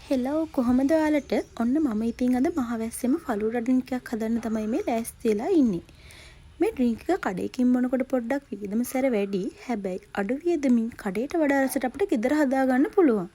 Hello කොහොමද ඔයාලට? ඔන්න මම ඉතින් අද මහවැස්සෙම ෆලූඩා ඩ්‍රින්ක් එකක් හදන්න තමයි මේ ලෑස්ති වෙලා ඉන්නේ. මේ ඩ්‍රින්ක් එක කඩේකින් බොනකොට පොඩ්ඩක් වියදම සැර වැඩි. හැබැයි අඩු වියදමින් කඩේට වඩා රසට අපිට ගෙදර හදාගන්න පුළුවන්.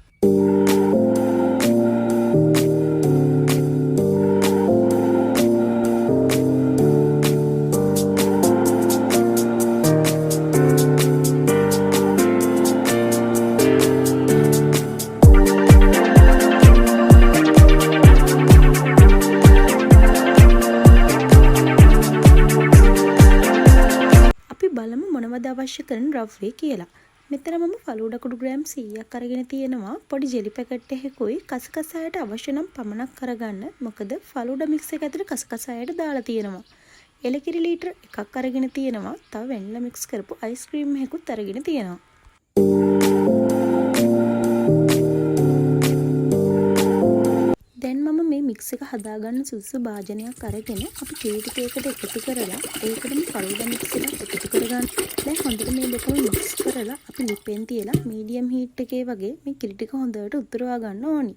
බලමු මොනවද අවශ්‍ය කරන ද්‍රව්‍ය කියලා. මෙතන මම ෆලූඩා කුඩු ග්‍රෑම් 100ක් අරගෙන තියෙනවා. පොඩි ජෙලි පැකට් එකකුයි කසකසායට අවශ්‍ය නම් පමණක් කරගන්න. මොකද ෆලූඩා මික්ස් එක ඇතුලේ කසකසායට දාලා තියෙනවා. එලකිරි ලීටර් එකක් අරගෙන තියෙනවා. තව වෙනිලා මික්ස් කරපු අයිස් ක්‍රීම් එකකුත් අරගෙන තියෙනවා. දැන් මම මේ මික්ස් එක හදාගන්න සුදුසු භාජනයක් අරගෙන අපි ටී ටික එකට එකතු කරලා ඒකටම ෆලූඩා මික්ස් එක එකතු කරගන්න. දැන් හොඳට මේ දෙකම මික්ස් කරලා අපි ලිපෙන් තියලා මීඩියම් හීට් එකේ වගේ මේ කිරි ටික හොඳට උතුරවා ගන්න ඕනි.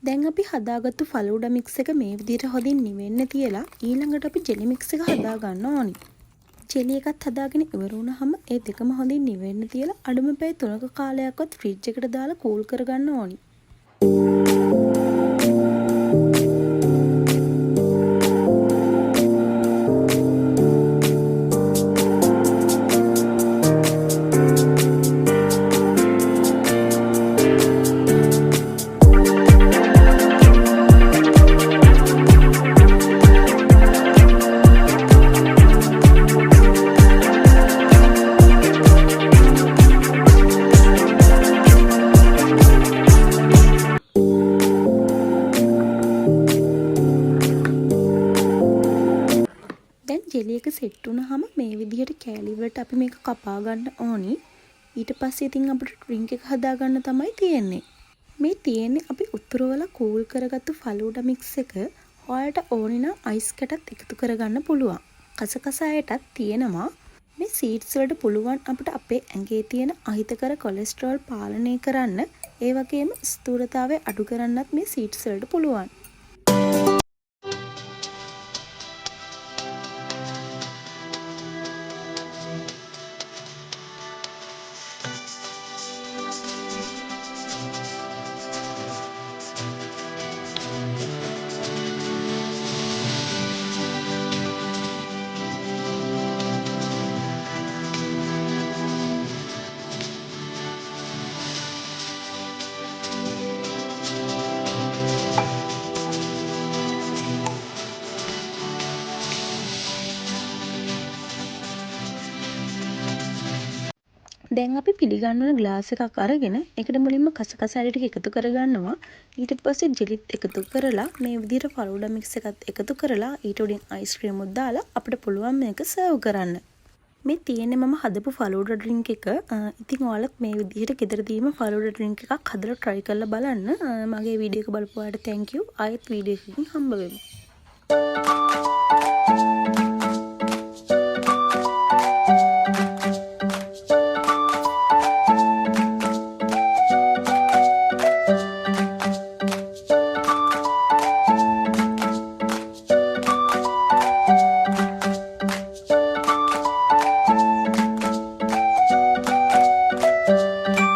දැන් අපි හදාගත්තු ෆලූඩා මික්ස් එක මේ විදිහට හොඳින් නිවෙන්න තියලා ඊළඟට අපි ජෙලි මික්ස් එක හදා ගන්න ඕනි. ජෙලි එකත් හදාගෙන ඉවර වුණාම ඒ දෙකම හොඳින් නිවෙන්න තියලා අඩුම පැය 3ක කාලයක්වත් ෆ්‍රිජ් එකට දාලා කූල් කරගන්න ඕනි. ජෙලි එක සෙට් වුණාම මේ විදිහට කෑලි වලට අපි මේක කපා ගන්න ඕනි. ඊට පස්සේ ඉතින් අපිට ඩ්‍රින්ක් එක හදා ගන්න තමයි තියෙන්නේ. මේ තියෙන්නේ අපි උතුරවලා කූල් කරගත්තු ෆලූඩා මික්ස් එක. ඔයාලට ඕනේ නම් අයිස් කැටත් එකතු කරගන්න පුළුවන්. කසකසායටත් තියෙනවා. මේ සීඩ්ස් වලට පුළුවන් අපිට අපේ ඇඟේ තියෙන අහිතකර කොලෙස්ටරෝල් පාලනය කරන්න. ඒ වගේම ස්ථූලතාවය අඩු කරන්නත් මේ සීඩ්ස් වලට පුළුවන්. දැන් අපි පිළිගන්වන ග්ලාස් එකක් අරගෙන ඒකට මුලින්ම කසකසාරි ටික එකතු කරගන්නවා. ඊට පස්සේ ජෙලිත් එකතු කරලා මේ විදිහට ෆලූඩා මික්ස් එකත් එකතු කරලා ඊට උඩින් අයිස් ක්‍රීම් උත් දාලා අපිට පුළුවන් මේක සර්ව් කරන්න. මේ තියෙන්නේ මම හදපු ෆලූඩා ඩ්‍රින්ක් එක. ඉතින් ඔයාලත් මේ විදිහට ගෙදරදීම ෆලූඩා ඩ්‍රින්ක් එකක් හදලා try කරලා බලන්න. මගේ වීඩියෝ එක බලපු අයට thank you. ආයෙත් වීඩියෝ එකකින් හම්බ වෙමු.